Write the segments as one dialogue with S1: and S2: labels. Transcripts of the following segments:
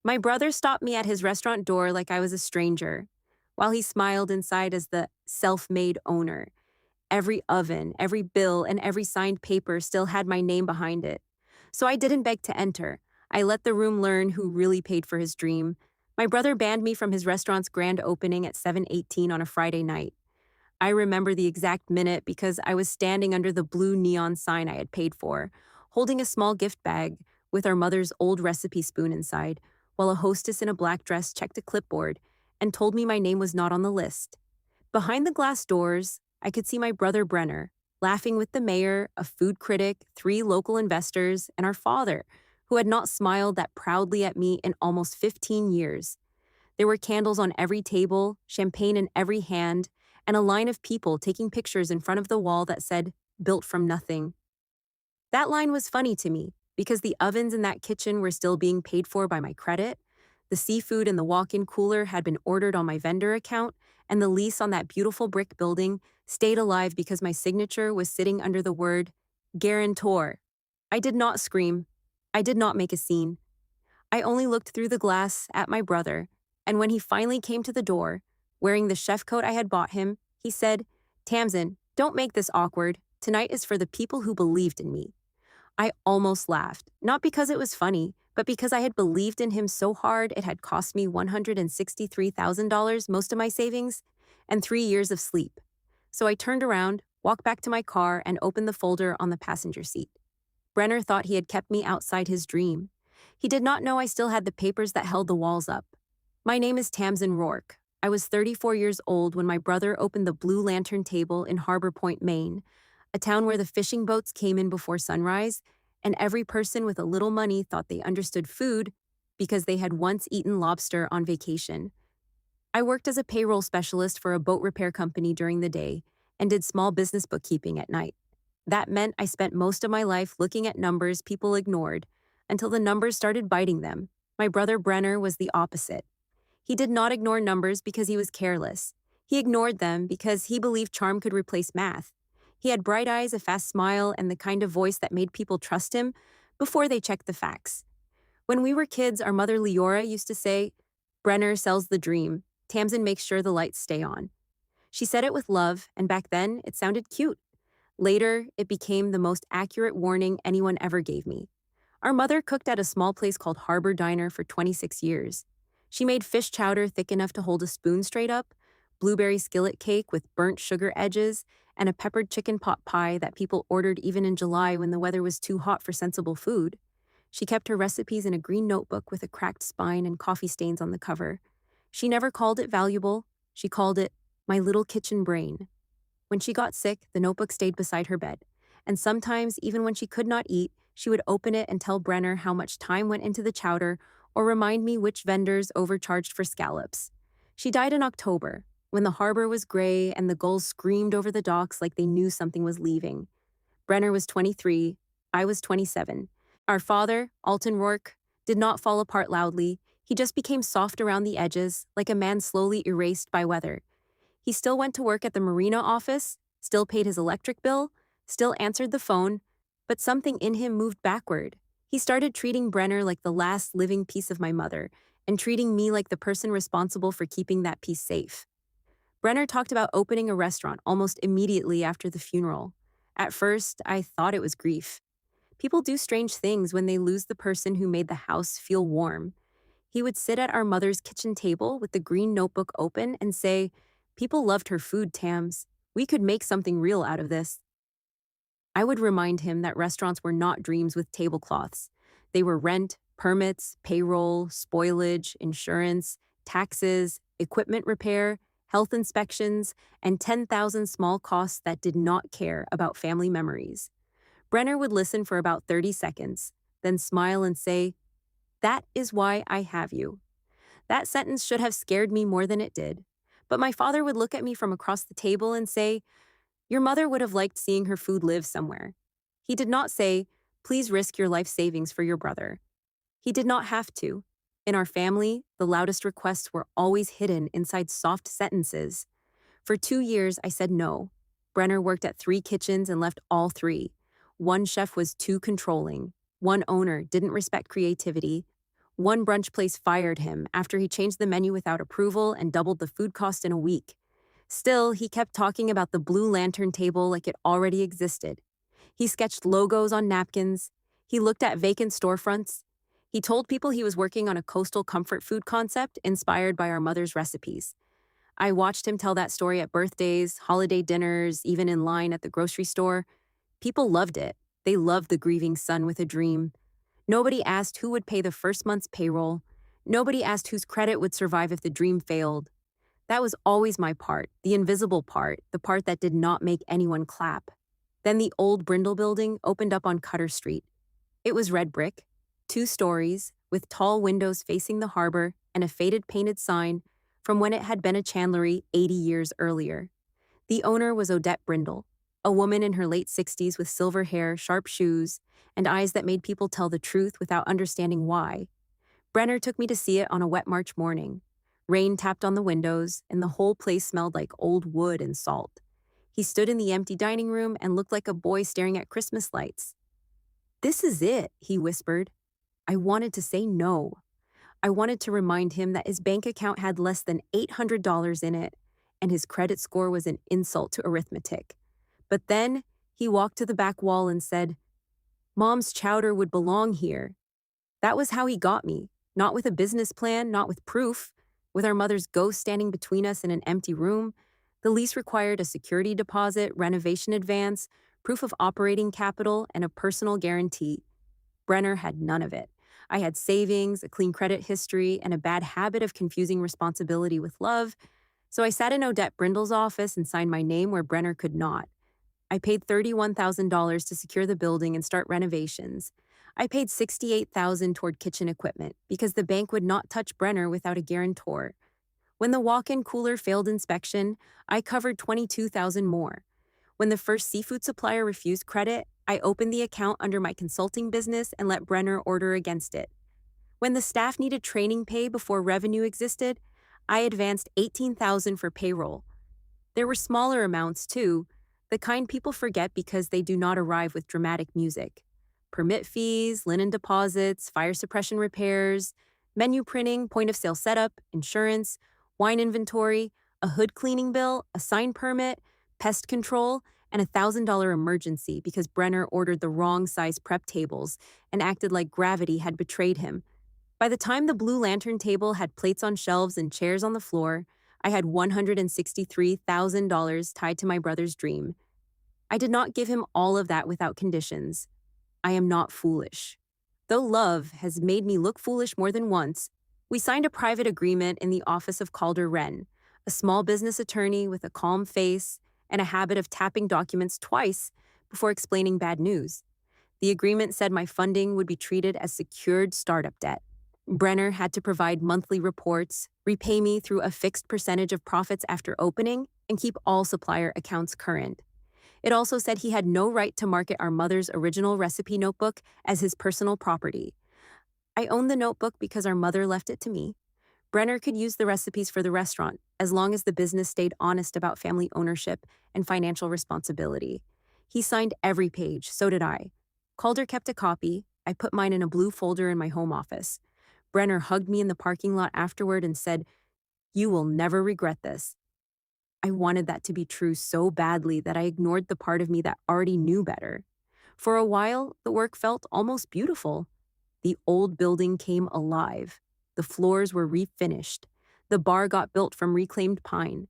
S1: My brother stopped me at his restaurant door like I was a stranger, while he smiled inside as the self-made owner. Every oven, every bill, and every signed paper still had my name behind it. So I didn't beg to enter. I let the room learn who really paid for his dream. My brother banned me from his restaurant's grand opening at 7:18 on a Friday night. I remember the exact minute because I was standing under the blue neon sign I had paid for, holding a small gift bag with our mother's old recipe spoon inside, while a hostess in a black dress checked a clipboard and told me my name was not on the list. Behind the glass doors, I could see my brother Brenner, laughing with the mayor, a food critic, three local investors, and our father, who had not smiled that proudly at me in almost 15 years. There were candles on every table, champagne in every hand, and a line of people taking pictures in front of the wall that said, "Built from nothing." That line was funny to me because the ovens in that kitchen were still being paid for by my credit, the seafood in the walk-in cooler had been ordered on my vendor account, and the lease on that beautiful brick building stayed alive because my signature was sitting under the word guarantor. I did not scream. I did not make a scene. I only looked through the glass at my brother, and when he finally came to the door, wearing the chef coat I had bought him, he said, "Tamsin, don't make this awkward. Tonight is for the people who believed in me." I almost laughed, not because it was funny, but because I had believed in him so hard it had cost me $163,000, most of my savings, and 3 years of sleep. So I turned around, walked back to my car, and opened the folder on the passenger seat. Brenner thought he had kept me outside his dream. He did not know I still had the papers that held the walls up. My name is Tamsin Rourke. I was 34 years old when my brother opened the Blue Lantern table in Harbor Point, Maine, a town where the fishing boats came in before sunrise, and every person with a little money thought they understood food because they had once eaten lobster on vacation. I worked as a payroll specialist for a boat repair company during the day and did small business bookkeeping at night. That meant I spent most of my life looking at numbers people ignored until the numbers started biting them. My brother Brenner was the opposite. He did not ignore numbers because he was careless. He ignored them because he believed charm could replace math. He had bright eyes, a fast smile, and the kind of voice that made people trust him before they checked the facts. When we were kids, our mother Leora used to say, "Brenner sells the dream. Tamsin makes sure the lights stay on." She said it with love, and back then, it sounded cute. Later, it became the most accurate warning anyone ever gave me. Our mother cooked at a small place called Harbor Diner for 26 years. She made fish chowder thick enough to hold a spoon straight up, blueberry skillet cake with burnt sugar edges, and a peppered chicken pot pie that people ordered even in July when the weather was too hot for sensible food. She kept her recipes in a green notebook with a cracked spine and coffee stains on the cover. She never called it valuable. She called it my little kitchen brain. When she got sick, the notebook stayed beside her bed, and sometimes, even when she could not eat, she would open it and tell Brenner how much time went into the chowder or remind me which vendors overcharged for scallops. She died in October, when the harbor was gray and the gulls screamed over the docks like they knew something was leaving. Brenner was 23, I was 27. Our father, Alton Rourke, did not fall apart loudly. He just became soft around the edges, like a man slowly erased by weather. He still went to work at the marina office, still paid his electric bill, still answered the phone, but something in him moved backward. He started treating Brenner like the last living piece of my mother, and treating me like the person responsible for keeping that piece safe. Brenner talked about opening a restaurant almost immediately after the funeral. At first, I thought it was grief. People do strange things when they lose the person who made the house feel warm. He would sit at our mother's kitchen table with the green notebook open and say, "People loved her food, Tams. We could make something real out of this." I would remind him that restaurants were not dreams with tablecloths. They were rent, permits, payroll, spoilage, insurance, taxes, equipment repair, health inspections, and 10,000 small costs that did not care about family memories. Brenner would listen for about 30 seconds, then smile and say, "That is why I have you." That sentence should have scared me more than it did. But my father would look at me from across the table and say, "Your mother would have liked seeing her food live somewhere." He did not say, "Please risk your life savings for your brother." He did not have to. In our family, the loudest requests were always hidden inside soft sentences. For 2 years, I said no. Brenner worked at 3 kitchens and left all 3. One chef was too controlling. One owner didn't respect creativity. One brunch place fired him after he changed the menu without approval and doubled the food cost in a week. Still, he kept talking about the Blue Lantern table like it already existed. He sketched logos on napkins. He looked at vacant storefronts. He told people he was working on a coastal comfort food concept inspired by our mother's recipes. I watched him tell that story at birthdays, holiday dinners, even in line at the grocery store. People loved it. They loved the grieving son with a dream. Nobody asked who would pay the first month's payroll. Nobody asked whose credit would survive if the dream failed. That was always my part, the invisible part, the part that did not make anyone clap. Then the old Brindle building opened up on Cutter Street. It was red brick, 2 stories, with tall windows facing the harbor and a faded painted sign from when it had been a chandlery 80 years earlier. The owner was Odette Brindle, a woman in her late 60s with silver hair, sharp shoes, and eyes that made people tell the truth without understanding why. Brenner took me to see it on a wet March morning. Rain tapped on the windows, and the whole place smelled like old wood and salt. He stood in the empty dining room and looked like a boy staring at Christmas lights. "This is it," he whispered. I wanted to say no. I wanted to remind him that his bank account had less than $800 in it, and his credit score was an insult to arithmetic. But then he walked to the back wall and said, "Mom's chowder would belong here." That was how he got me, not with a business plan, not with proof. With our mother's ghost standing between us in an empty room, the lease required a security deposit, renovation advance, proof of operating capital, and a personal guarantee. Brenner had none of it. I had savings, a clean credit history, and a bad habit of confusing responsibility with love, so I sat in Odette Brindle's office and signed my name where Brenner could not. I paid $31,000 to secure the building and start renovations. I paid $68,000 toward kitchen equipment because the bank would not touch Brenner without a guarantor. When the walk-in cooler failed inspection, I covered $22,000 more. When the first seafood supplier refused credit, I opened the account under my consulting business and let Brenner order against it. When the staff needed training pay before revenue existed, I advanced $18,000 for payroll. There were smaller amounts, too, the kind people forget because they do not arrive with dramatic music. Permit fees, linen deposits, fire suppression repairs, menu printing, point-of-sale setup, insurance, wine inventory, a hood cleaning bill, a sign permit, pest control, and a $1,000 emergency because Brenner ordered the wrong size prep tables and acted like gravity had betrayed him. By the time the Blue Lantern table had plates on shelves and chairs on the floor, I had $163,000 tied to my brother's dream. I did not give him all of that without conditions. I am not foolish. Though love has made me look foolish more than once, we signed a private agreement in the office of Calder Wren, a small business attorney with a calm face and a habit of tapping documents twice before explaining bad news. The agreement said my funding would be treated as secured startup debt. Brenner had to provide monthly reports, repay me through a fixed percentage of profits after opening, and keep all supplier accounts current. It also said he had no right to market our mother's original recipe notebook as his personal property. I owned the notebook because our mother left it to me. Brenner could use the recipes for the restaurant as long as the business stayed honest about family ownership and financial responsibility. He signed every page, so did I. Calder kept a copy. I put mine in a blue folder in my home office. Brenner hugged me in the parking lot afterward and said, "You will never regret this." I wanted that to be true so badly that I ignored the part of me that already knew better. For a while, the work felt almost beautiful. The old building came alive. The floors were refinished. The bar got built from reclaimed pine.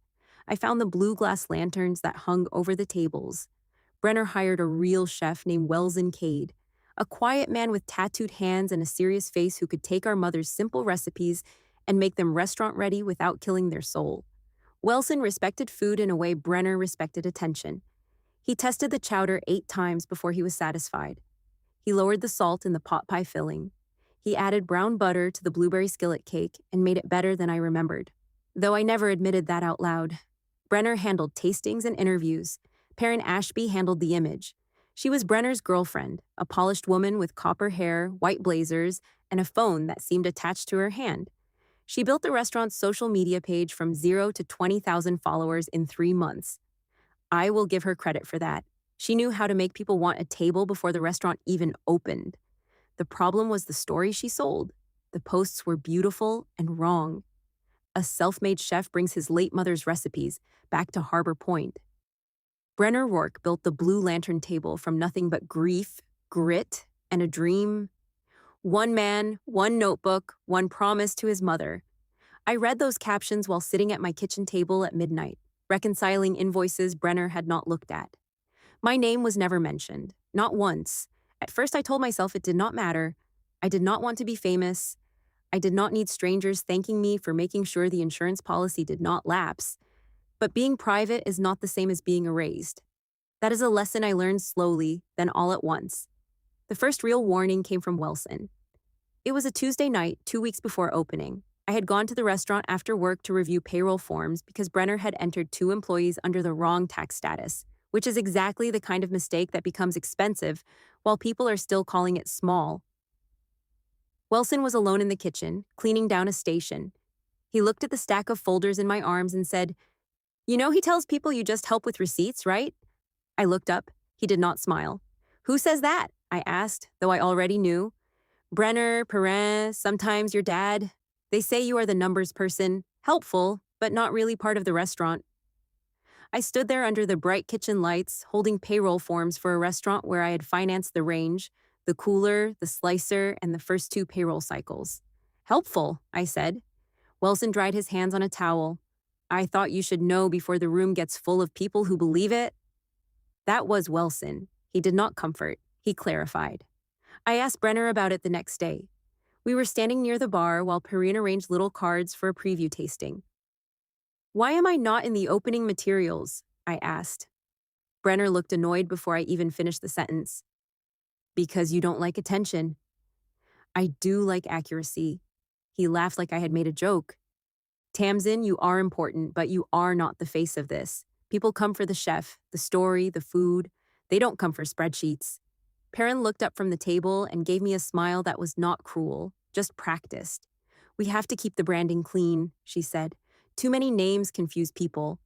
S1: I found the blue glass lanterns that hung over the tables. Brenner hired a real chef named Wells and Cade, a quiet man with tattooed hands and a serious face who could take our mother's simple recipes and make them restaurant-ready without killing their soul. Welson respected food in a way Brenner respected attention. He tested the chowder 8 times before he was satisfied. He lowered the salt in the pot pie filling. He added brown butter to the blueberry skillet cake and made it better than I remembered, though I never admitted that out loud. Brenner handled tastings and interviews. Perrin Ashby handled the image. She was Brenner's girlfriend, a polished woman with copper hair, white blazers, and a phone that seemed attached to her hand. She built the restaurant's social media page from 0 to 20,000 followers in 3 months. I will give her credit for that. She knew how to make people want a table before the restaurant even opened. The problem was the story she sold. The posts were beautiful and wrong. A self-made chef brings his late mother's recipes back to Harbor Point. Brenner Rourke built the Blue Lantern table from nothing but grief, grit, and a dream. One man, one notebook, one promise to his mother. I read those captions while sitting at my kitchen table at midnight, reconciling invoices Brenner had not looked at. My name was never mentioned, not once. At first I told myself it did not matter. I did not want to be famous. I did not need strangers thanking me for making sure the insurance policy did not lapse. But being private is not the same as being erased. That is a lesson I learned slowly, then all at once. The first real warning came from Wilson. It was a Tuesday night, 2 weeks before opening. I had gone to the restaurant after work to review payroll forms because Brenner had entered 2 employees under the wrong tax status, which is exactly the kind of mistake that becomes expensive while people are still calling it small. Wilson was alone in the kitchen, cleaning down a station. He looked at the stack of folders in my arms and said, "You know he tells people you just help with receipts, right?" I looked up. He did not smile. "Who says that?" I asked, though I already knew. "Brenner, Perrin, sometimes your dad. They say you are the numbers person, helpful, but not really part of the restaurant." I stood there under the bright kitchen lights, holding payroll forms for a restaurant where I had financed the range, the cooler, the slicer, and the first 2 payroll cycles. "Helpful," I said. Wilson dried his hands on a towel. "I thought you should know before the room gets full of people who believe it." That was Wilson. He did not comfort. He clarified. I asked Brenner about it the next day. We were standing near the bar while Perrine arranged little cards for a preview tasting. "Why am I not in the opening materials?" I asked. Brenner looked annoyed before I even finished the sentence. "Because you don't like attention." "I do like accuracy." He laughed like I had made a joke. "Tamsin, you are important, but you are not the face of this. People come for the chef, the story, the food. They don't come for spreadsheets." Perrin looked up from the table and gave me a smile that was not cruel, just practiced. "We have to keep the branding clean," she said. "Too many names confuse people."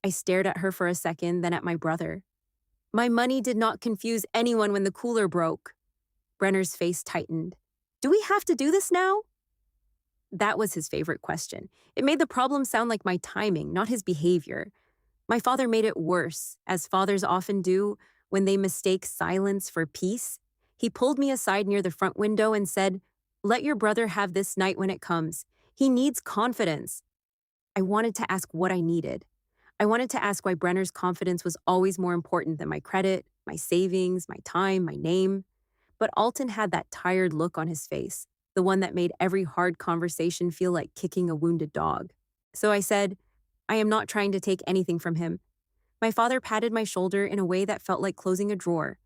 S1: I stared at her for a second, then at my brother. "My money did not confuse anyone when the cooler broke." Brenner's face tightened. "Do we have to do this now?" That was his favorite question. It made the problem sound like my timing, not his behavior. My father made it worse, as fathers often do when they mistake silence for peace. He pulled me aside near the front window and said, "Let your brother have this night when it comes. He needs confidence." I wanted to ask what I needed. I wanted to ask why Brenner's confidence was always more important than my credit, my savings, my time, my name. But Alton had that tired look on his face, the one that made every hard conversation feel like kicking a wounded dog. So I said, "I am not trying to take anything from him." My father patted my shoulder in a way that felt like closing a drawer.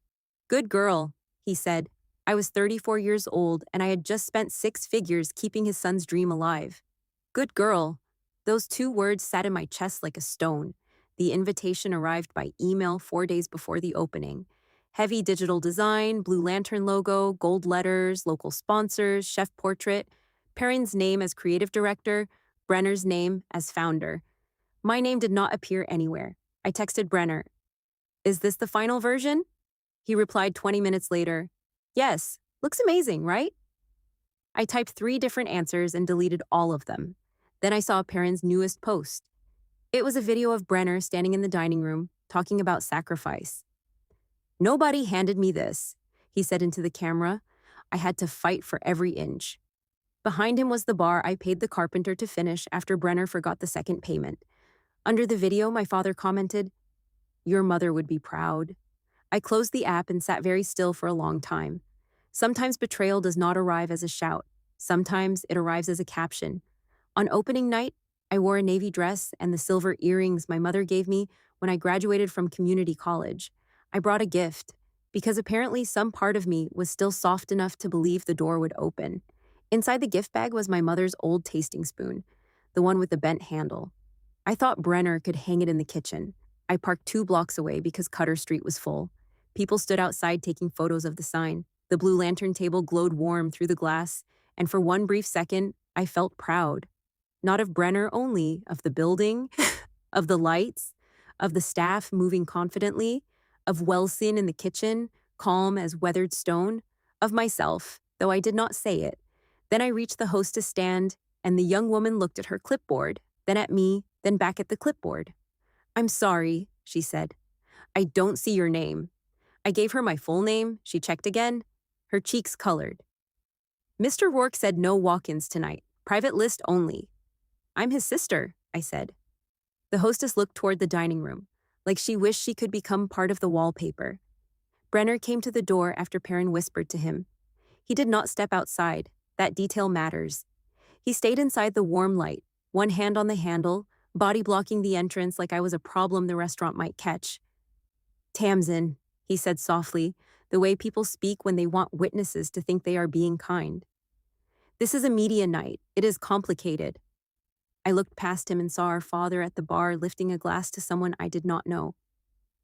S1: "Good girl," he said. I was 34 years old, and I had just spent 6 figures keeping his son's dream alive. Good girl. Those 2 words sat in my chest like a stone. The invitation arrived by email 4 days before the opening. Heavy digital design, Blue Lantern logo, gold letters, local sponsors, chef portrait, Perrin's name as creative director, Brenner's name as founder. My name did not appear anywhere. I texted Brenner, "Is this the final version?" He replied 20 minutes later, "Yes, looks amazing, right?" I typed 3 different answers and deleted all of them. Then I saw Perrin's newest post. It was a video of Brenner standing in the dining room, talking about sacrifice. "Nobody handed me this," he said into the camera. "I had to fight for every inch." Behind him was the bar I paid the carpenter to finish after Brenner forgot the second payment. Under the video, my father commented, "Your mother would be proud." I closed the app and sat very still for a long time. Sometimes betrayal does not arrive as a shout. Sometimes it arrives as a caption. On opening night, I wore a navy dress and the silver earrings my mother gave me when I graduated from community college. I brought a gift, because apparently some part of me was still soft enough to believe the door would open. Inside the gift bag was my mother's old tasting spoon, the one with the bent handle. I thought Brenner could hang it in the kitchen. I parked 2 blocks away because Cutter Street was full. People stood outside taking photos of the sign. The Blue Lantern table glowed warm through the glass, and for one brief second, I felt proud. Not of Brenner only, of the building, of the lights, of the staff moving confidently, of Wilson in the kitchen, calm as weathered stone, of myself, though I did not say it. Then I reached the hostess stand, and the young woman looked at her clipboard, then at me, then back at the clipboard. "I'm sorry," she said. "I don't see your name." I gave her my full name. She checked again. Her cheeks colored. "Mr. Rourke said no walk-ins tonight. Private list only." "I'm his sister," I said. The hostess looked toward the dining room, like she wished she could become part of the wallpaper. Brenner came to the door after Perrin whispered to him. He did not step outside. That detail matters. He stayed inside the warm light, one hand on the handle, body blocking the entrance like I was a problem the restaurant might catch. "Tamsin," he said softly, the way people speak when they want witnesses to think they are being kind. "This is a media night. It is complicated." I looked past him and saw our father at the bar lifting a glass to someone I did not know.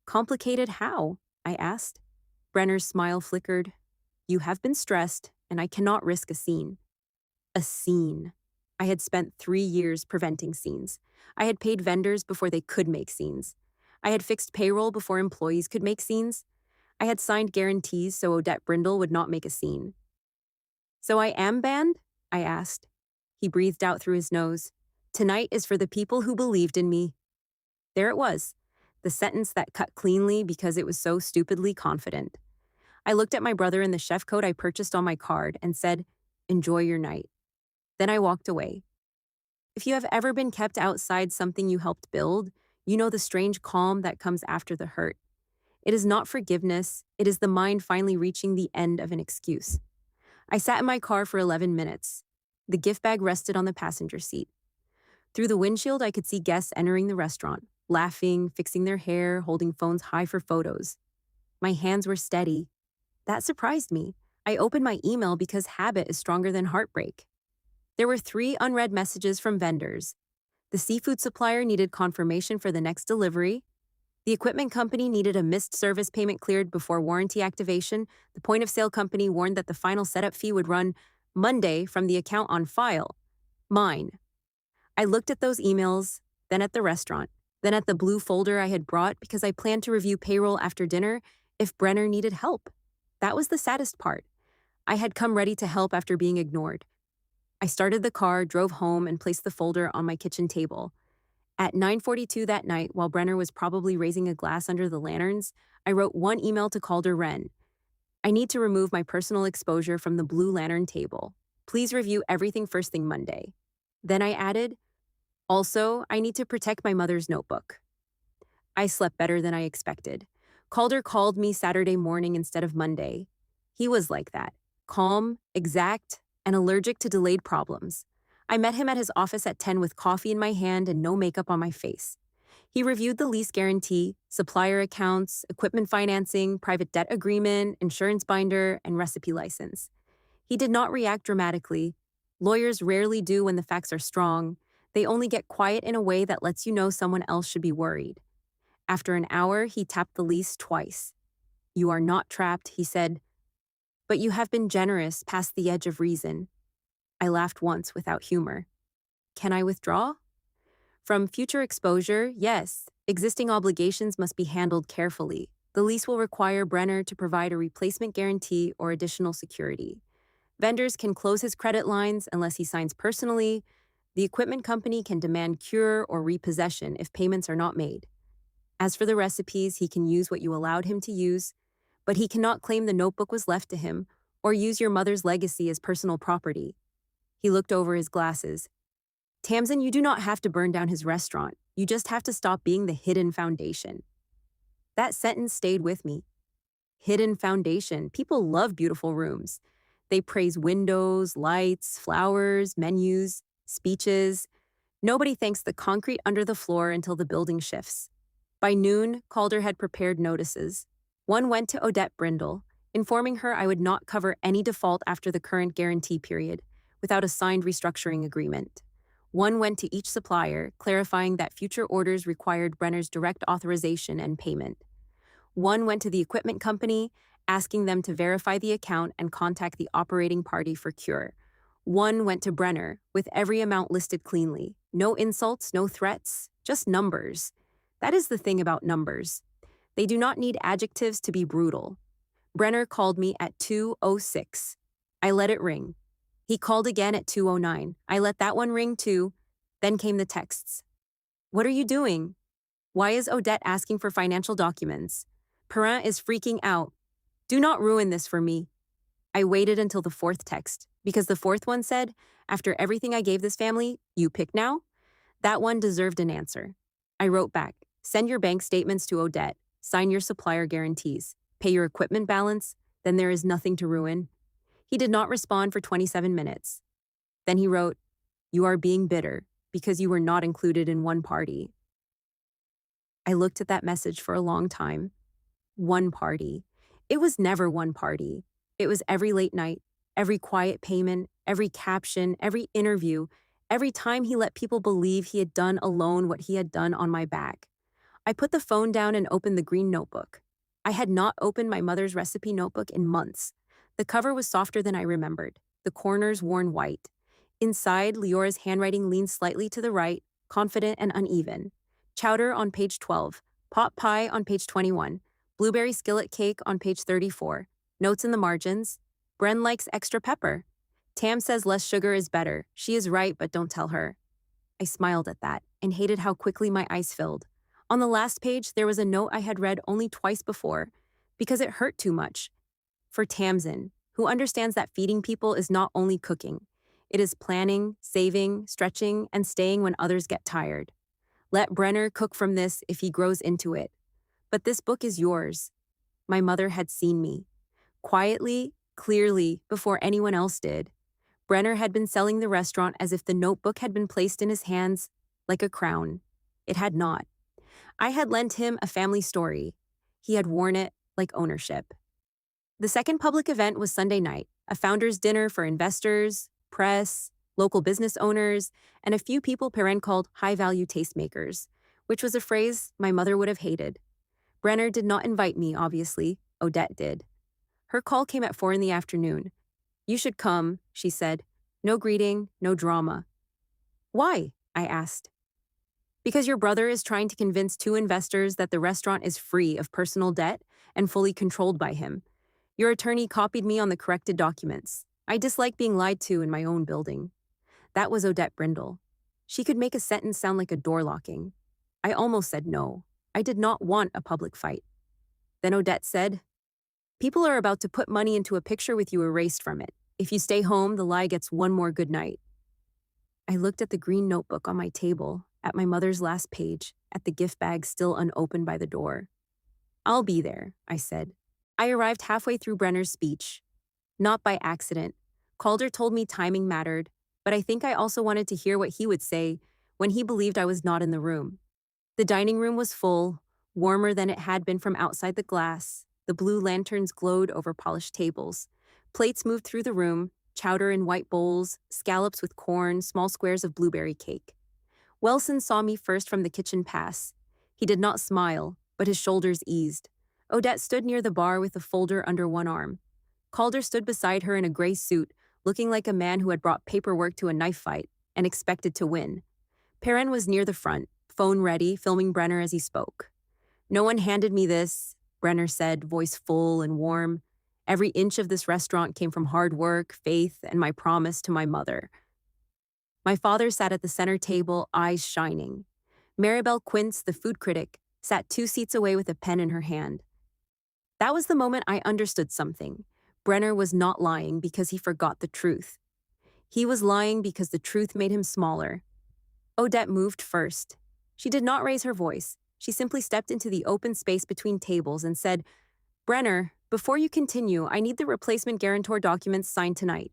S1: "Complicated how?" I asked. Brenner's smile flickered. "You have been stressed, and I cannot risk a scene." A scene. I had spent 3 years preventing scenes. I had paid vendors before they could make scenes. I had fixed payroll before employees could make scenes. I had signed guarantees so Odette Brindle would not make a scene. "So I am banned?" I asked. He breathed out through his nose. "Tonight is for the people who believed in me." There it was, the sentence that cut cleanly because it was so stupidly confident. I looked at my brother in the chef coat I purchased on my card and said, "Enjoy your night." Then I walked away. If you have ever been kept outside something you helped build, you know the strange calm that comes after the hurt. It is not forgiveness, it is the mind finally reaching the end of an excuse. I sat in my car for 11 minutes. The gift bag rested on the passenger seat. Through the windshield, I could see guests entering the restaurant, laughing, fixing their hair, holding phones high for photos. My hands were steady. That surprised me. I opened my email because habit is stronger than heartbreak. There were 3 unread messages from vendors. The seafood supplier needed confirmation for the next delivery. The equipment company needed a missed service payment cleared before warranty activation. The point-of-sale company warned that the final setup fee would run Monday from the account on file. Mine. I looked at those emails, then at the restaurant, then at the blue folder I had brought because I planned to review payroll after dinner if Brenner needed help. That was the saddest part. I had come ready to help after being ignored. I started the car, drove home, and placed the folder on my kitchen table. At 9:42 that night, while Brenner was probably raising a glass under the lanterns, I wrote one email to Calder Wren. "I need to remove my personal exposure from the Blue Lantern table. Please review everything first thing Monday." Then I added, "Also, I need to protect my mother's notebook." I slept better than I expected. Calder called me Saturday morning instead of Monday. He was like that, calm, exact, and allergic to delayed problems. I met him at his office at 10 with coffee in my hand and no makeup on my face. He reviewed the lease guarantee, supplier accounts, equipment financing, private debt agreement, insurance binder, and recipe license. He did not react dramatically. Lawyers rarely do when the facts are strong. They only get quiet in a way that lets you know someone else should be worried. After an hour, he tapped the lease twice. "You are not trapped," he said, "but you have been generous past the edge of reason." I laughed once without humor. "Can I withdraw?" From future exposure, yes. Existing obligations must be handled carefully. The lease will require Brenner to provide a replacement guarantee or additional security. Vendors can close his credit lines unless he signs personally. The equipment company can demand cure or repossession if payments are not made. As for the recipes, he can use what you allowed him to use, but he cannot claim the notebook was left to him or use your mother's legacy as personal property. He looked over his glasses. "Tamsin, you do not have to burn down his restaurant. You just have to stop being the hidden foundation." That sentence stayed with me. Hidden foundation. People love beautiful rooms. They praise windows, lights, flowers, menus, speeches. Nobody thanks the concrete under the floor until the building shifts. By noon, Calder had prepared notices. One went to Odette Brindle, informing her I would not cover any default after the current guarantee period, without a signed restructuring agreement. One went to each supplier, clarifying that future orders required Brenner's direct authorization and payment. One went to the equipment company, asking them to verify the account and contact the operating party for cure. One went to Brenner, with every amount listed cleanly. No insults, no threats, just numbers. That is the thing about numbers. They do not need adjectives to be brutal. Brenner called me at 2:06. I let it ring. He called again at 2:09. I let that one ring too. Then came the texts. What are you doing? Why is Odette asking for financial documents? Perrin is freaking out. Do not ruin this for me. I waited until the fourth text, because the fourth one said, after everything I gave this family, you pick now? That one deserved an answer. I wrote back, send your bank statements to Odette, sign your supplier guarantees, pay your equipment balance, then there is nothing to ruin. He did not respond for 27 minutes. Then he wrote, you are being bitter because you were not included in one party. I looked at that message for a long time. One party. It was never one party. It was every late night, every quiet payment, every caption, every interview, every time he let people believe he had done alone what he had done on my back. I put the phone down and opened the green notebook. I had not opened my mother's recipe notebook in months. The cover was softer than I remembered, the corners worn white. Inside, Leora's handwriting leaned slightly to the right, confident and uneven. Chowder on page 12, pot pie on page 21, blueberry skillet cake on page 34. Notes in the margins. Bren likes extra pepper. Tam says less sugar is better. She is right, but don't tell her. I smiled at that and hated how quickly my eyes filled. On the last page, there was a note I had read only twice before, because it hurt too much. For Tamsin, who understands that feeding people is not only cooking. It is planning, saving, stretching, and staying when others get tired. Let Brenner cook from this if he grows into it. But this book is yours. My mother had seen me. Quietly, clearly, before anyone else did. Brenner had been selling the restaurant as if the notebook had been placed in his hands like a crown. It had not. I had lent him a family story. He had worn it like ownership. The second public event was Sunday night, a founders' dinner for investors, press, local business owners, and a few people Perrin called high-value tastemakers, which was a phrase my mother would have hated. Brenner did not invite me, obviously. Odette did. Her call came at 4 in the afternoon. You should come, she said. No greeting, no drama. Why? I asked. Because your brother is trying to convince 2 investors that the restaurant is free of personal debt and fully controlled by him. Your attorney copied me on the corrected documents. I dislike being lied to in my own building. That was Odette Brindle. She could make a sentence sound like a door locking. I almost said no. I did not want a public fight. Then Odette said, people are about to put money into a picture with you erased from it. If you stay home, the lie gets one more good night. I looked at the green notebook on my table, at my mother's last page, at the gift bag still unopened by the door. I'll be there, I said. I arrived halfway through Brenner's speech. Not by accident. Calder told me timing mattered, but I think I also wanted to hear what he would say when he believed I was not in the room. The dining room was full, warmer than it had been from outside the glass. The blue lanterns glowed over polished tables. Plates moved through the room, chowder in white bowls, scallops with corn, small squares of blueberry cake. Wilson saw me first from the kitchen pass. He did not smile, but his shoulders eased. Odette stood near the bar with a folder under one arm. Calder stood beside her in a gray suit, looking like a man who had brought paperwork to a knife fight and expected to win. Perrin was near the front, phone ready, filming Brenner as he spoke. No one handed me this, Brenner said, voice full and warm. Every inch of this restaurant came from hard work, faith, and my promise to my mother. My father sat at the center table, eyes shining. Maribel Quince, the food critic, sat 2 seats away with a pen in her hand. That was the moment I understood something. Brenner was not lying because he forgot the truth. He was lying because the truth made him smaller. Odette moved first. She did not raise her voice. She simply stepped into the open space between tables and said, Brenner, before you continue, I need the replacement guarantor documents signed tonight.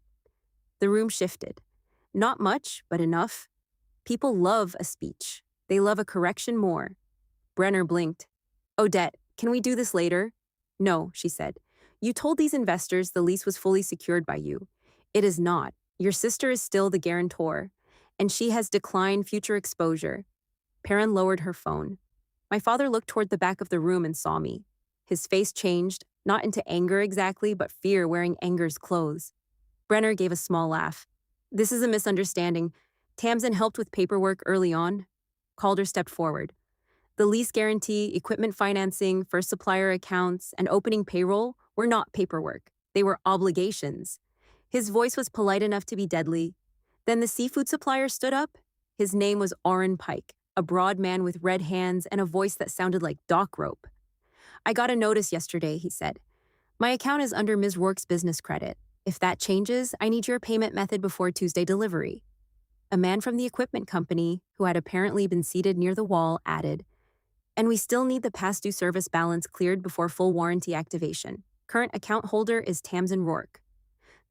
S1: The room shifted. Not much, but enough. People love a speech. They love a correction more. Brenner blinked. Odette, can we do this later? No, she said. You told these investors the lease was fully secured by you. It is not. Your sister is still the guarantor, and she has declined future exposure. Perrin lowered her phone. My father looked toward the back of the room and saw me. His face changed, not into anger exactly, but fear wearing anger's clothes. Brenner gave a small laugh. This is a misunderstanding. Tamsin helped with paperwork early on. Calder stepped forward. The lease guarantee, equipment financing, first supplier accounts, and opening payroll were not paperwork. They were obligations. His voice was polite enough to be deadly. Then the seafood supplier stood up. His name was Orrin Pike, a broad man with red hands and a voice that sounded like dock rope. "I got a notice yesterday," he said. "My account is under Ms. Rourke's business credit. If that changes, I need your payment method before Tuesday delivery." A man from the equipment company, who had apparently been seated near the wall, added, "And we still need the past due service balance cleared before full warranty activation. Current account holder is Tamsin Rourke."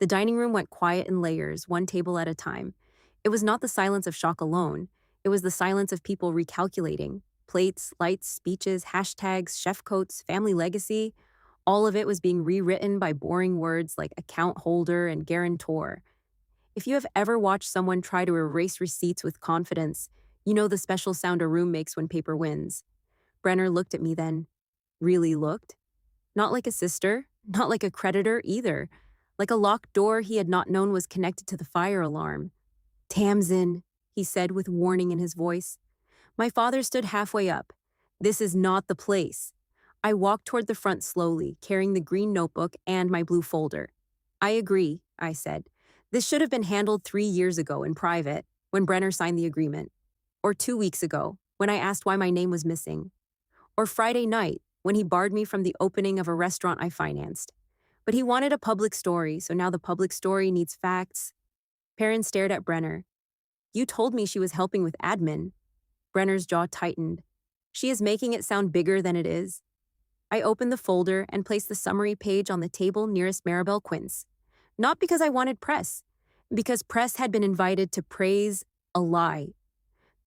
S1: The dining room went quiet in layers, one table at a time. It was not the silence of shock alone. It was the silence of people recalculating. Plates, lights, speeches, hashtags, chef coats, family legacy. All of it was being rewritten by boring words like account holder and guarantor. If you have ever watched someone try to erase receipts with confidence, you know the special sound a room makes when paper wins. Brenner looked at me then. Really looked. Not like a sister, not like a creditor either. Like a locked door he had not known was connected to the fire alarm. "Tamsin," he said with warning in his voice. My father stood halfway up. "This is not the place." I walked toward the front slowly, carrying the green notebook and my blue folder. "I agree," I said. "This should have been handled 3 years ago in private, when Brenner signed the agreement. Or 2 weeks ago, when I asked why my name was missing. Or Friday night, when he barred me from the opening of a restaurant I financed. But he wanted a public story, so now the public story needs facts." Perrin stared at Brenner. "You told me she was helping with admin." Brenner's jaw tightened. "She is making it sound bigger than it is." I opened the folder and placed the summary page on the table nearest Maribel Quince. Not because I wanted press, because press had been invited to praise a lie.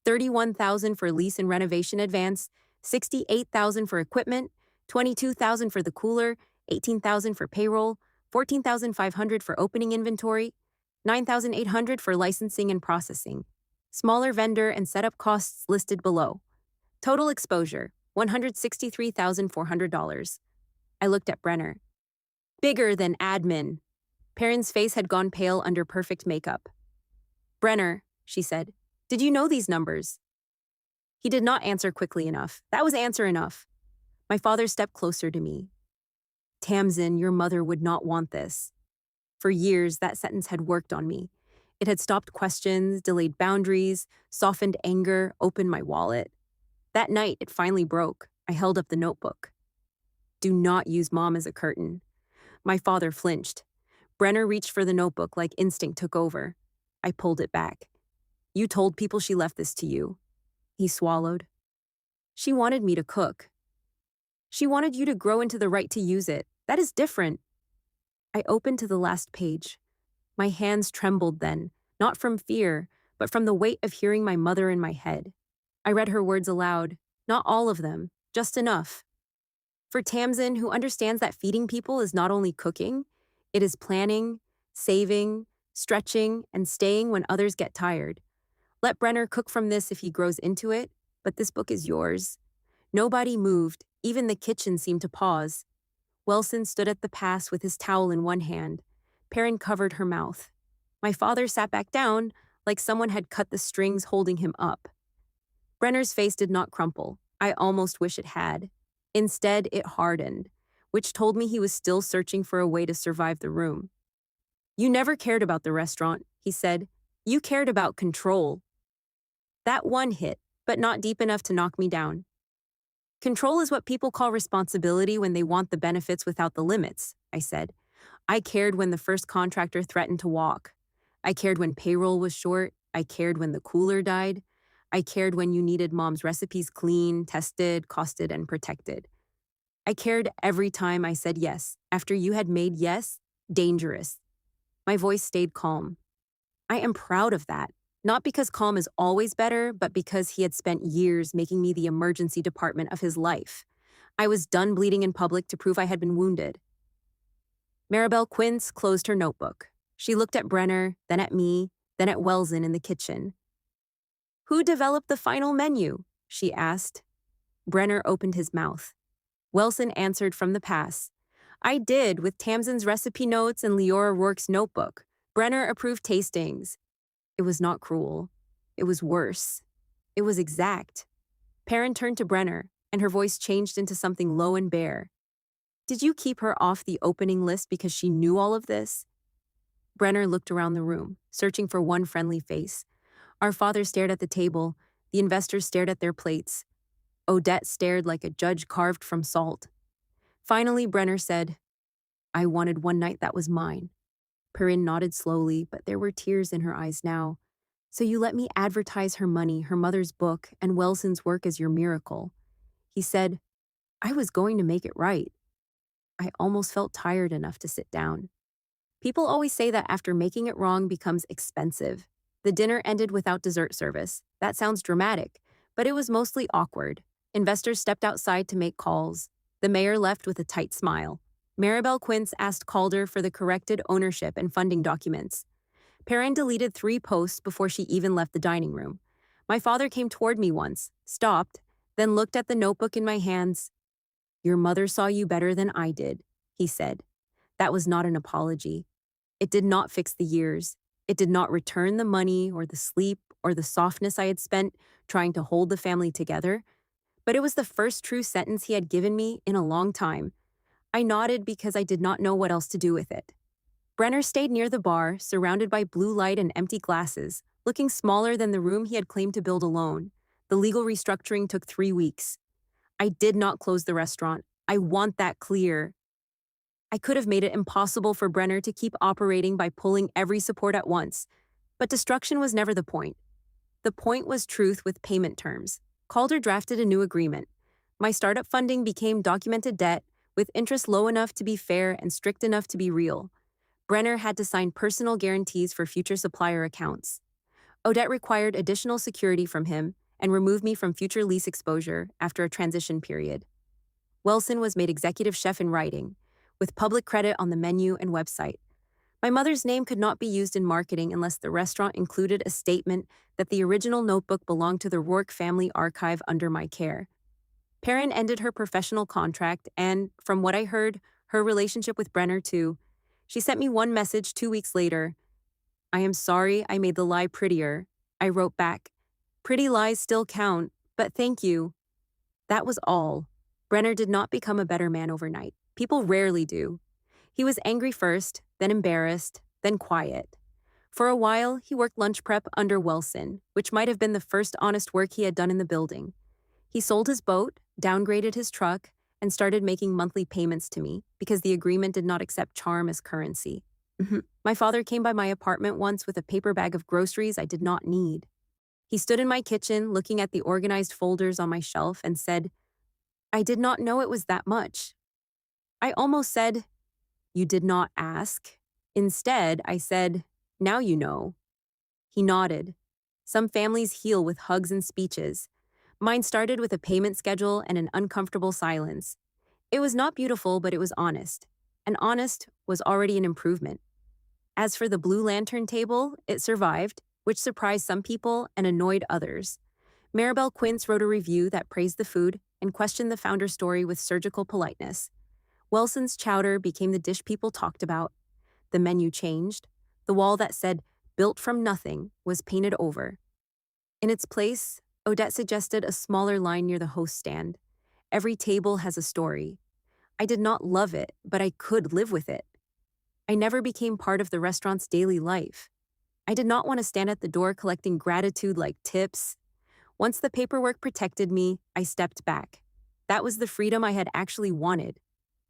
S1: $31,000 for lease and renovation advance, $68,000 for equipment, $22,000 for the cooler, $18,000 for payroll, $14,500 for opening inventory, $9,800 for licensing and processing. Smaller vendor and setup costs listed below. Total exposure, $163,400. I looked at Brenner. "Bigger than admin." Perrin's face had gone pale under perfect makeup. "Brenner," she said, "did you know these numbers?" He did not answer quickly enough. That was answer enough. My father stepped closer to me. "Tamsin, your mother would not want this." For years, that sentence had worked on me. It had stopped questions, delayed boundaries, softened anger, opened my wallet. That night, it finally broke. I held up the notebook. "Do not use Mom as a curtain." My father flinched. Brenner reached for the notebook like instinct took over. I pulled it back. "You told people she left this to you." He swallowed. "She wanted me to cook." "She wanted you to grow into the right to use it. That is different." I opened to the last page. My hands trembled then, not from fear, but from the weight of hearing my mother in my head. I read her words aloud, not all of them, just enough. "For Tamsin, who understands that feeding people is not only cooking, it is planning, saving, stretching, and staying when others get tired. Let Brenner cook from this if he grows into it, but this book is yours." Nobody moved, even the kitchen seemed to pause. Wilson stood at the pass with his towel in one hand. Perrin covered her mouth. My father sat back down, like someone had cut the strings holding him up. Brenner's face did not crumple. I almost wish it had. Instead, it hardened, which told me he was still searching for a way to survive the room. "You never cared about the restaurant," he said. "You cared about control." That one hit, but not deep enough to knock me down. "Control is what people call responsibility when they want the benefits without the limits," I said. "I cared when the first contractor threatened to walk. I cared when payroll was short. I cared when the cooler died. I cared when you needed Mom's recipes clean, tested, costed, and protected. I cared every time I said yes, after you had made yes dangerous." My voice stayed calm. I am proud of that, not because calm is always better, but because he had spent years making me the emergency department of his life. I was done bleeding in public to prove I had been wounded. Maribel Quince closed her notebook. She looked at Brenner, then at me, then at Welson in the kitchen. "Who developed the final menu?" she asked. Brenner opened his mouth. Welson answered from the pass. "I did, with Tamsin's recipe notes and Leora Rourke's notebook. Brenner approved tastings." It was not cruel. It was worse. It was exact. Perrin turned to Brenner, and her voice changed into something low and bare. "Did you keep her off the opening list because she knew all of this?" Brenner looked around the room, searching for one friendly face. Our father stared at the table. The investors stared at their plates. Odette stared like a judge carved from salt. Finally, Brenner said, "I wanted one night that was mine." Perrin nodded slowly, but there were tears in her eyes now. "So you let me advertise her money, her mother's book, and Welson's work as your miracle." He said, "I was going to make it right." I almost felt tired enough to sit down. People always say that after making it wrong becomes expensive. The dinner ended without dessert service. That sounds dramatic, but it was mostly awkward. Investors stepped outside to make calls. The mayor left with a tight smile. Maribel Quince asked Calder for the corrected ownership and funding documents. Perrin deleted 3 posts before she even left the dining room. My father came toward me once, stopped, then looked at the notebook in my hands. "Your mother saw you better than I did," he said. That was not an apology. It did not fix the years. It did not return the money or the sleep or the softness I had spent trying to hold the family together. But it was the first true sentence he had given me in a long time. I nodded because I did not know what else to do with it. Brenner stayed near the bar, surrounded by blue light and empty glasses, looking smaller than the room he had claimed to build alone. The legal restructuring took 3 weeks. I did not close the restaurant. I want that clear. I could have made it impossible for Brenner to keep operating by pulling every support at once, but destruction was never the point. The point was truth with payment terms. Calder drafted a new agreement. My startup funding became documented debt, with interest low enough to be fair and strict enough to be real. Brenner had to sign personal guarantees for future supplier accounts. Odette required additional security from him and removed me from future lease exposure after a transition period. Welson was made executive chef in writing, with public credit on the menu and website. My mother's name could not be used in marketing unless the restaurant included a statement that the original notebook belonged to the Rourke family archive under my care. Perrin ended her professional contract and, from what I heard, her relationship with Brenner too. She sent me one message 2 weeks later. "I am sorry I made the lie prettier." I wrote back, "Pretty lies still count, but thank you." That was all. Brenner did not become a better man overnight. People rarely do. He was angry first, then embarrassed, then quiet. For a while, he worked lunch prep under Welson, which might have been the first honest work he had done in the building. He sold his boat, downgraded his truck, and started making monthly payments to me because the agreement did not accept charm as currency. My father came by my apartment once with a paper bag of groceries I did not need. He stood in my kitchen looking at the organized folders on my shelf and said, "I did not know it was that much." I almost said, "You did not ask." Instead, I said, "Now you know." He nodded. Some families heal with hugs and speeches. Mine started with a payment schedule and an uncomfortable silence. It was not beautiful, but it was honest. And honest was already an improvement. As for the Blue Lantern table, it survived, which surprised some people and annoyed others. Maribel Quince wrote a review that praised the food and questioned the founder's story with surgical politeness. Welson's chowder became the dish people talked about. The menu changed. The wall that said, "Built from nothing," was painted over. In its place, Odette suggested a smaller line near the host stand. "Every table has a story." I did not love it, but I could live with it. I never became part of the restaurant's daily life. I did not want to stand at the door collecting gratitude like tips. Once the paperwork protected me, I stepped back. That was the freedom I had actually wanted.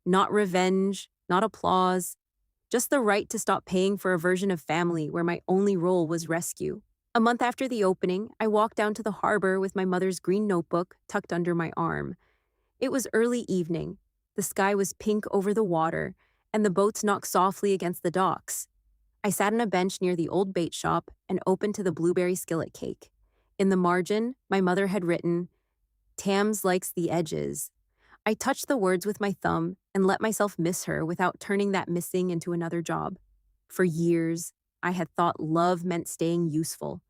S1: Not revenge, not applause, just the right to stop paying for a version of family where my only role was rescue. A month after the opening, I walked down to the harbor with my mother's green notebook tucked under my arm. It was early evening. The sky was pink over the water, and the boats knocked softly against the docks. I sat on a bench near the old bait shop and opened to the blueberry skillet cake. In the margin, my mother had written, "Tams likes the edges." I touched the words with my thumb and let myself miss her without turning that missing into another job. For years, I had thought love meant staying useful.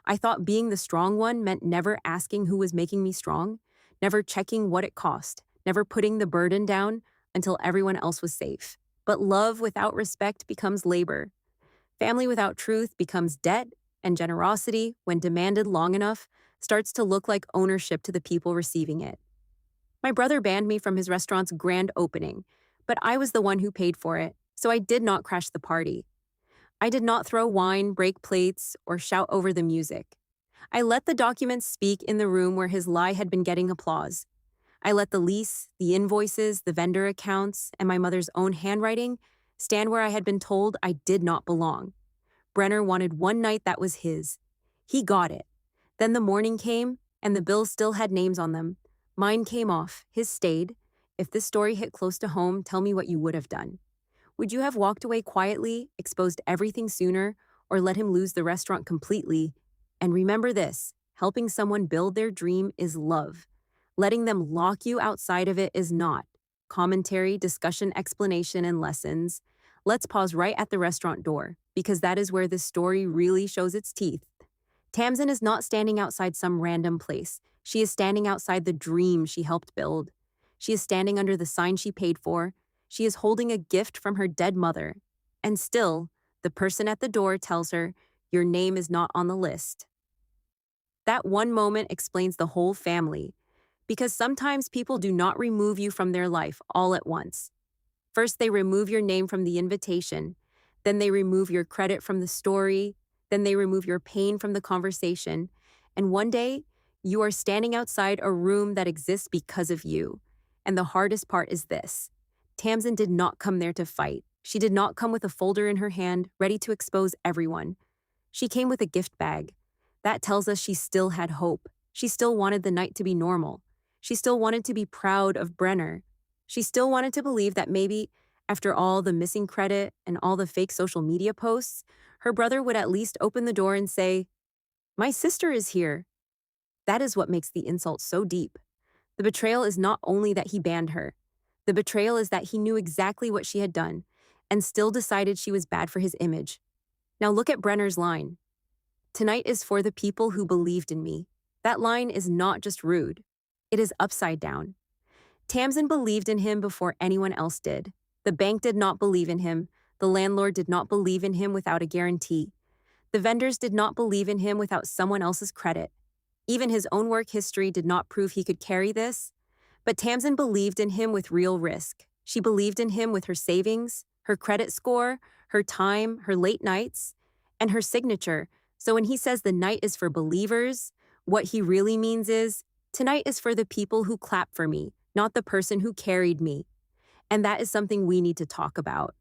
S1: I thought being the strong one meant never asking who was making me strong, never checking what it cost, never putting the burden down until everyone else was safe. But love without respect becomes labor. Family without truth becomes debt, and generosity, when demanded long enough, starts to look like ownership to the people receiving it. My brother banned me from his restaurant's grand opening, but I was the one who paid for it, so I did not crash the party. I did not throw wine, break plates, or shout over the music. I let the documents speak in the room where his lie had been getting applause. I let the lease, the invoices, the vendor accounts, and my mother's own handwriting stand where I had been told I did not belong. Brenner wanted one night that was his. He got it. Then the morning came, and the bills still had names on them. Mine came off, his stayed. If this story hit close to home, tell me what you would have done. Would you have walked away quietly, exposed everything sooner, or let him lose the restaurant completely? And remember this, helping someone build their dream is love. Letting them lock you outside of it is not. Commentary, discussion, explanation, and lessons. Let's pause right at the restaurant door, because that is where this story really shows its teeth. Tamsin is not standing outside some random place. She is standing outside the dream she helped build. She is standing under the sign she paid for. She is holding a gift from her dead mother. And still, the person at the door tells her, "Your name is not on the list." That one moment explains the whole family, because sometimes people do not remove you from their life all at once. First, they remove your name from the invitation. Then they remove your credit from the story. Then they remove your pain from the conversation. And one day, you are standing outside a room that exists because of you. And the hardest part is this. Tamsin did not come there to fight. She did not come with a folder in her hand, ready to expose everyone. She came with a gift bag. That tells us she still had hope. She still wanted the night to be normal. She still wanted to be proud of Brenner. She still wanted to believe that maybe, after all the missing credit and all the fake social media posts, her brother would at least open the door and say, "My sister is here." That is what makes the insult so deep. The betrayal is not only that he banned her. The betrayal is that he knew exactly what she had done and still decided she was bad for his image. Now look at Brenner's line. "Tonight is for the people who believed in me." That line is not just rude. It is upside down. Tamsin believed in him before anyone else did. The bank did not believe in him. The landlord did not believe in him without a guarantee. The vendors did not believe in him without someone else's credit. Even his own work history did not prove he could carry this. But Tamsin believed in him with real risk. She believed in him with her savings, her credit score, her time, her late nights, and her signature. So when he says the night is for believers, what he really means is, tonight is for the people who clap for me, not the person who carried me. And that is something we need to talk about.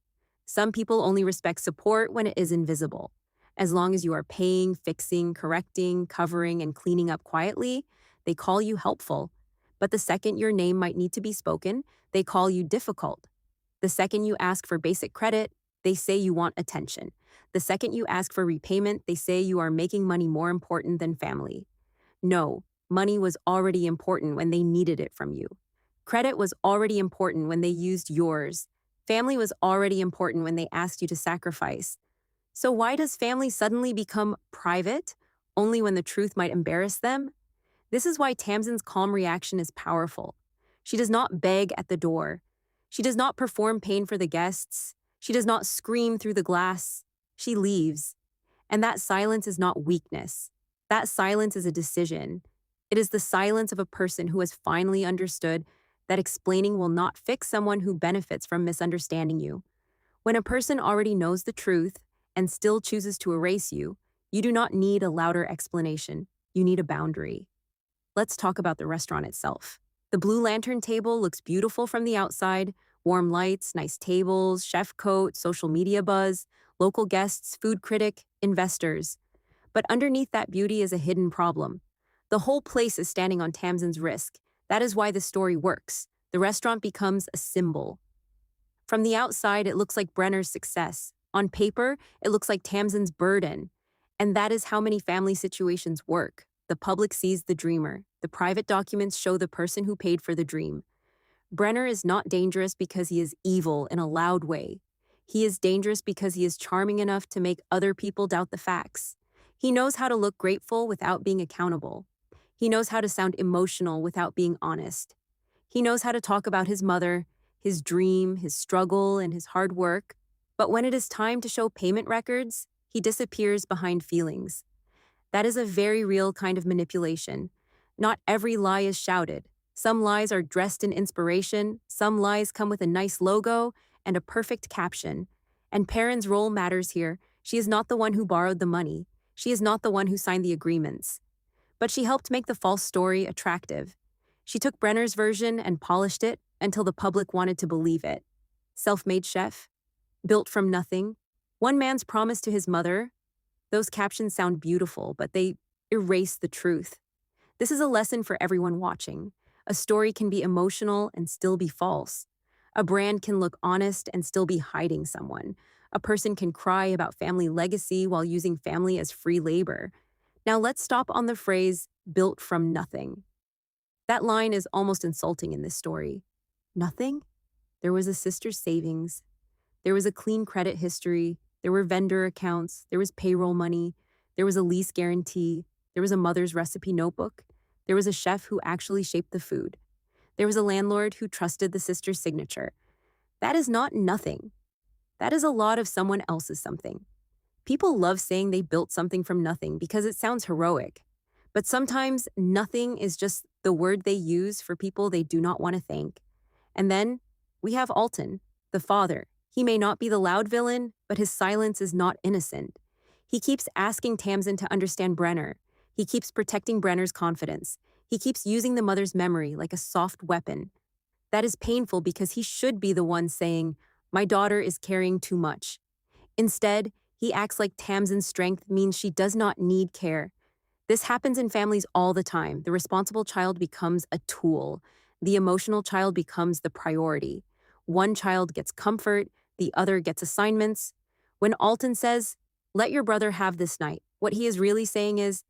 S1: Some people only respect support when it is invisible. As long as you are paying, fixing, correcting, covering, and cleaning up quietly, they call you helpful. But the second your name might need to be spoken, they call you difficult. The second you ask for basic credit, they say you want attention. The second you ask for repayment, they say you are making money more important than family. No, money was already important when they needed it from you. Credit was already important when they used yours. Family was already important when they asked you to sacrifice. So why does family suddenly become private, only when the truth might embarrass them? This is why Tamsin's calm reaction is powerful. She does not beg at the door. She does not perform pain for the guests. She does not scream through the glass. She leaves. And that silence is not weakness. That silence is a decision. It is the silence of a person who has finally understood that explaining will not fix someone who benefits from misunderstanding you. When a person already knows the truth and still chooses to erase you, you do not need a louder explanation. You need a boundary. Let's talk about the restaurant itself. The Blue Lantern table looks beautiful from the outside, warm lights, nice tables, chef coat, social media buzz, local guests, food critic, investors. But underneath that beauty is a hidden problem. The whole place is standing on Tamsin's risk. That is why the story works. The restaurant becomes a symbol. From the outside, it looks like Brenner's success. On paper, it looks like Tamsin's burden. And that is how many family situations work. The public sees the dreamer. The private documents show the person who paid for the dream. Brenner is not dangerous because he is evil in a loud way. He is dangerous because he is charming enough to make other people doubt the facts. He knows how to look grateful without being accountable. He knows how to sound emotional without being honest. He knows how to talk about his mother, his dream, his struggle, and his hard work. But when it is time to show payment records, he disappears behind feelings. That is a very real kind of manipulation. Not every lie is shouted. Some lies are dressed in inspiration. Some lies come with a nice logo and a perfect caption. And Perrin's role matters here. She is not the one who borrowed the money. She is not the one who signed the agreements. But she helped make the false story attractive. She took Brenner's version and polished it until the public wanted to believe it. Self-made chef, built from nothing, one man's promise to his mother. Those captions sound beautiful, but they erase the truth. This is a lesson for everyone watching. A story can be emotional and still be false. A brand can look honest and still be hiding someone. A person can cry about family legacy while using family as free labor. Now let's stop on the phrase, built from nothing. That line is almost insulting in this story. Nothing? There was a sister's savings. There was a clean credit history. There were vendor accounts. There was payroll money. There was a lease guarantee. There was a mother's recipe notebook. There was a chef who actually shaped the food. There was a landlord who trusted the sister's signature. That is not nothing. That is a lot of someone else's something. People love saying they built something from nothing because it sounds heroic. But sometimes nothing is just the word they use for people they do not want to thank. And then we have Alton, the father. He may not be the loud villain, but his silence is not innocent. He keeps asking Tamsin to understand Brenner. He keeps protecting Brenner's confidence. He keeps using the mother's memory like a soft weapon. That is painful because he should be the one saying, "My daughter is carrying too much." Instead, he acts like Tamsin's strength means she does not need care. This happens in families all the time. The responsible child becomes a tool. The emotional child becomes the priority. One child gets comfort, the other gets assignments. When Alton says, "Let your brother have this night," what he is really saying is,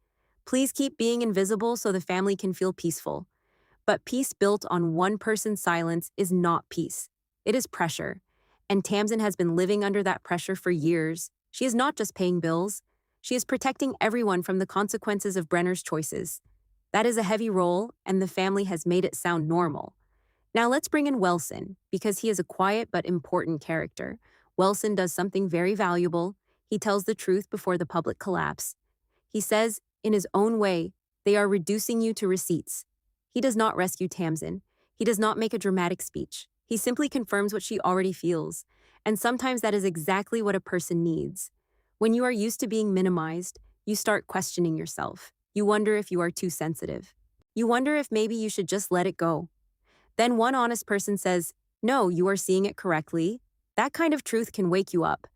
S1: "Please keep being invisible so the family can feel peaceful." But peace built on one person's silence is not peace. It is pressure. And Tamsin has been living under that pressure for years. She is not just paying bills. She is protecting everyone from the consequences of Brenner's choices. That is a heavy role, and the family has made it sound normal. Now let's bring in Wilson, because he is a quiet but important character. Wilson does something very valuable. He tells the truth before the public collapse. He says, in his own way, they are reducing you to receipts. He does not rescue Tamsin. He does not make a dramatic speech. He simply confirms what she already feels. And sometimes that is exactly what a person needs. When you are used to being minimized, you start questioning yourself. You wonder if you are too sensitive. You wonder if maybe you should just let it go. Then one honest person says, "No, you are seeing it correctly." That kind of truth can wake you up.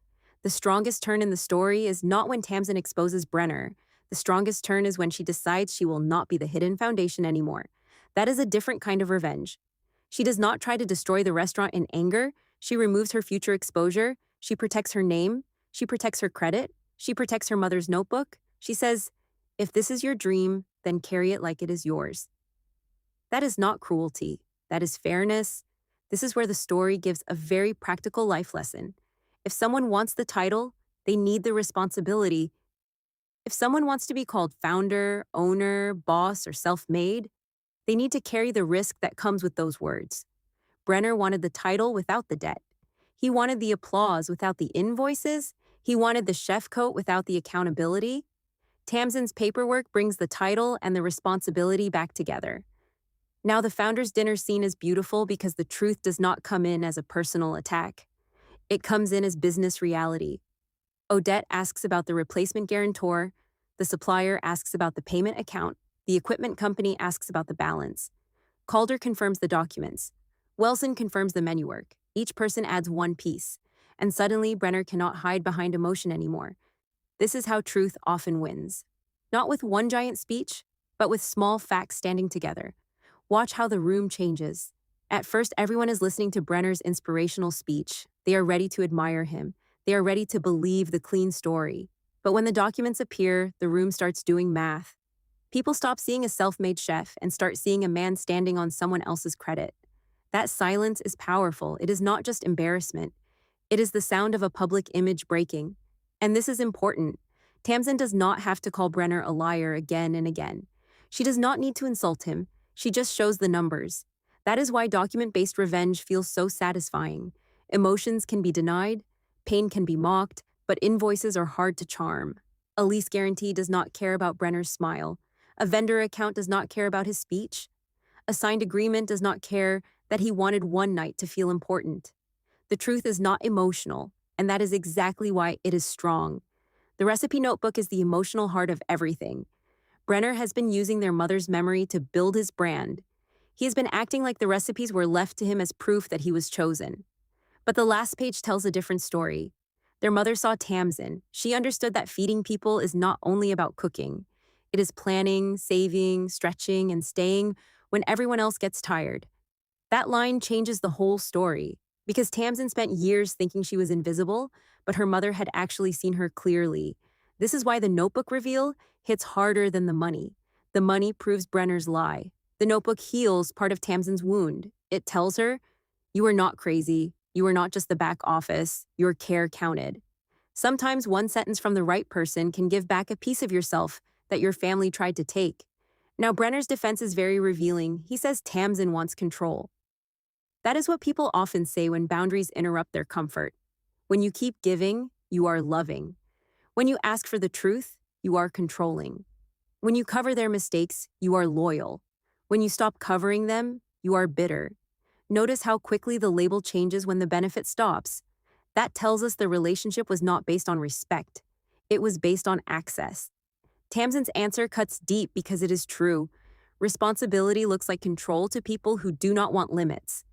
S1: The strongest turn in the story is not when Tamsin exposes Brenner. The strongest turn is when she decides she will not be the hidden foundation anymore. That is a different kind of revenge. She does not try to destroy the restaurant in anger. She removes her future exposure. She protects her name. She protects her credit. She protects her mother's notebook. She says, "If this is your dream, then carry it like it is yours." That is not cruelty. That is fairness. This is where the story gives a very practical life lesson. If someone wants the title, they need the responsibility. If someone wants to be called founder, owner, boss, or self-made, they need to carry the risk that comes with those words. Brenner wanted the title without the debt. He wanted the applause without the invoices. He wanted the chef coat without the accountability. Tamsin's paperwork brings the title and the responsibility back together. Now the founder's dinner scene is beautiful because the truth does not come in as a personal attack. It comes in as business reality. Odette asks about the replacement guarantor. The supplier asks about the payment account. The equipment company asks about the balance. Calder confirms the documents. Wilson confirms the menu work. Each person adds one piece. And suddenly, Brenner cannot hide behind emotion anymore. This is how truth often wins. Not with one giant speech, but with small facts standing together. Watch how the room changes. At first, everyone is listening to Brenner's inspirational speech. They are ready to admire him. They are ready to believe the clean story. But when the documents appear, the room starts doing math. People stop seeing a self-made chef and start seeing a man standing on someone else's credit. That silence is powerful. It is not just embarrassment. It is the sound of a public image breaking. And this is important. Tamsin does not have to call Brenner a liar again and again. She does not need to insult him. She just shows the numbers. That is why document-based revenge feels so satisfying. Emotions can be denied, pain can be mocked, but invoices are hard to charm. A lease guarantee does not care about Brenner's smile. A vendor account does not care about his speech. A signed agreement does not care that he wanted one night to feel important. The truth is not emotional, and that is exactly why it is strong. The recipe notebook is the emotional heart of everything. Brenner has been using their mother's memory to build his brand. He has been acting like the recipes were left to him as proof that he was chosen. But the last page tells a different story. Their mother saw Tamsin. She understood that feeding people is not only about cooking. It is planning, saving, stretching, and staying when everyone else gets tired. That line changes the whole story, because Tamsin spent years thinking she was invisible, but her mother had actually seen her clearly. This is why the notebook reveal hits harder than the money. The money proves Brenner's lie. The notebook heals part of Tamsin's wound. It tells her, "You are not crazy. You are not just the back office. Your care counted." Sometimes one sentence from the right person can give back a piece of yourself that your family tried to take. Now, Brenner's defense is very revealing. He says Tamsin wants control. That is what people often say when boundaries interrupt their comfort. When you keep giving, you are loving. When you ask for the truth, you are controlling. When you cover their mistakes, you are loyal. When you stop covering them, you are bitter. Notice how quickly the label changes when the benefit stops. That tells us the relationship was not based on respect. It was based on access. Tamsin's answer cuts deep because it is true. Responsibility looks like control to people who do not want limits.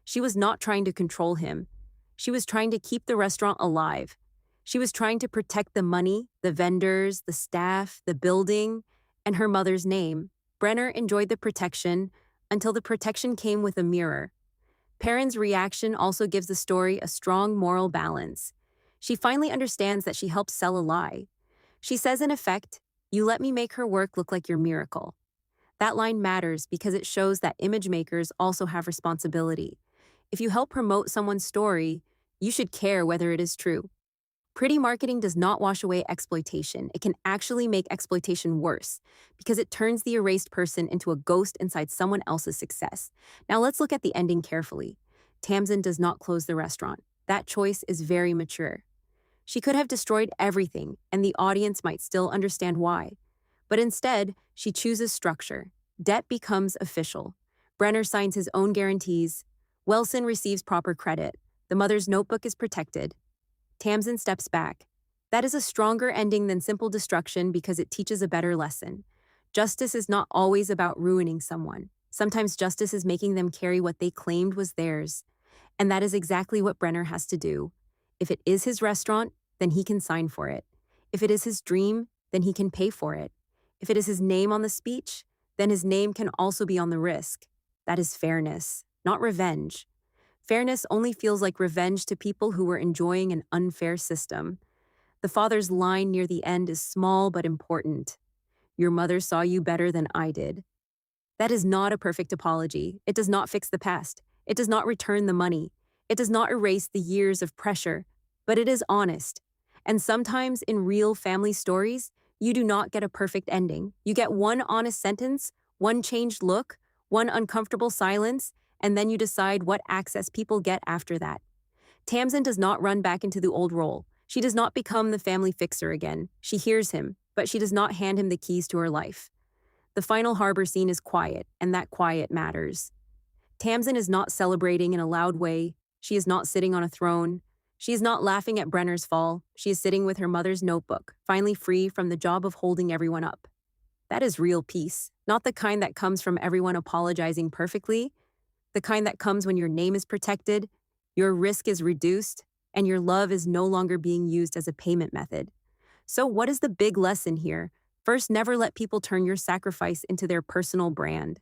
S1: She was not trying to control him. She was trying to keep the restaurant alive. She was trying to protect the money, the vendors, the staff, the building, and her mother's name. Brenner enjoyed the protection until the protection came with a mirror. Perrin's reaction also gives the story a strong moral balance. She finally understands that she helped sell a lie. She says in effect, "You let me make her work look like your miracle." That line matters because it shows that image makers also have responsibility. If you help promote someone's story, you should care whether it is true. Pretty marketing does not wash away exploitation. It can actually make exploitation worse because it turns the erased person into a ghost inside someone else's success. Now let's look at the ending carefully. Tamsin does not close the restaurant. That choice is very mature. She could have destroyed everything, and the audience might still understand why. But instead, she chooses structure. Debt becomes official. Brenner signs his own guarantees. Wilson receives proper credit. The mother's notebook is protected. Tamsin steps back. That is a stronger ending than simple destruction because it teaches a better lesson. Justice is not always about ruining someone. Sometimes justice is making them carry what they claimed was theirs. And that is exactly what Brenner has to do. If it is his restaurant, then he can sign for it. If it is his dream, then he can pay for it. If it is his name on the speech, then his name can also be on the risk. That is fairness, not revenge. Fairness only feels like revenge to people who were enjoying an unfair system. The father's line near the end is small but important. "Your mother saw you better than I did." That is not a perfect apology. It does not fix the past. It does not return the money. It does not erase the years of pressure, but it is honest. And sometimes in real family stories, you do not get a perfect ending. You get one honest sentence, one changed look, one uncomfortable silence, and then you decide what access people get after that. Tamsin does not run back into the old role. She does not become the family fixer again. She hears him, but she does not hand him the keys to her life. The final harbor scene is quiet, and that quiet matters. Tamsin is not celebrating in a loud way. She is not sitting on a throne. She is not laughing at Brenner's fall. She is sitting with her mother's notebook, finally free from the job of holding everyone up. That is real peace, not the kind that comes from everyone apologizing perfectly, the kind that comes when your name is protected, your risk is reduced, and your love is no longer being used as a payment method. So what is the big lesson here? First, never let people turn your sacrifice into their personal brand.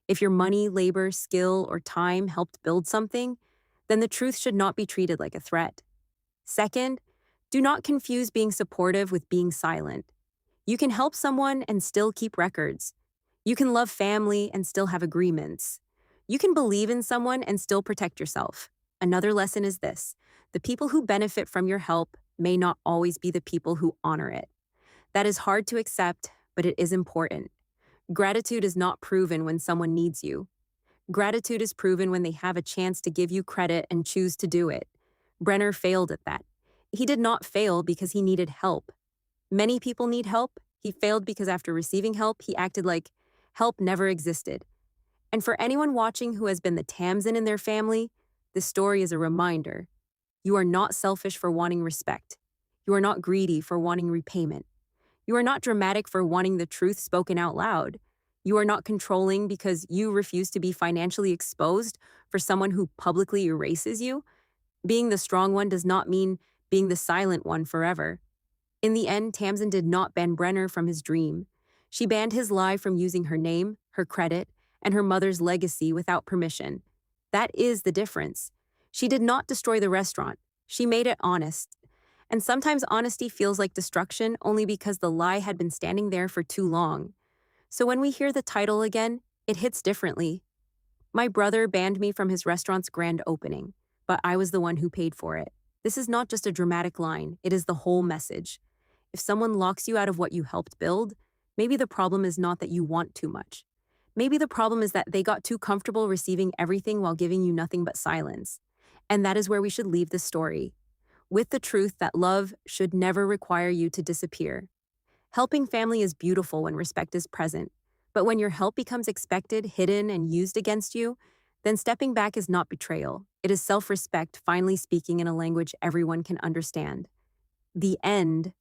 S1: If your money, labor, skill, or time helped build something, then the truth should not be treated like a threat. Second, do not confuse being supportive with being silent. You can help someone and still keep records. You can love family and still have agreements. You can believe in someone and still protect yourself. Another lesson is this: the people who benefit from your help may not always be the people who honor it. That is hard to accept, but it is important. Gratitude is not proven when someone needs you. Gratitude is proven when they have a chance to give you credit and choose to do it. Brenner failed at that. He did not fail because he needed help. Many people need help. He failed because after receiving help, he acted like help never existed. And for anyone watching who has been the Tamsin in their family, this story is a reminder. You are not selfish for wanting respect. You are not greedy for wanting repayment. You are not dramatic for wanting the truth spoken out loud. You are not controlling because you refuse to be financially exposed for someone who publicly erases you. Being the strong one does not mean being the silent one forever. In the end, Tamsin did not ban Brenner from his dream. She banned his lie from using her name, her credit, and her mother's legacy without permission. That is the difference. She did not destroy the restaurant. She made it honest. And sometimes honesty feels like destruction only because the lie had been standing there for too long. So when we hear the title again, it hits differently. My brother banned me from his restaurant's grand opening, but I was the one who paid for it. This is not just a dramatic line, it is the whole message. If someone locks you out of what you helped build, maybe the problem is not that you want too much. Maybe the problem is that they got too comfortable receiving everything while giving you nothing but silence. And that is where we should leave this story, with the truth that love should never require you to disappear. Helping family is beautiful when respect is present, but when your help becomes expected, hidden, and used against you, then stepping back is not betrayal. It is self-respect finally speaking in a language everyone can understand. The end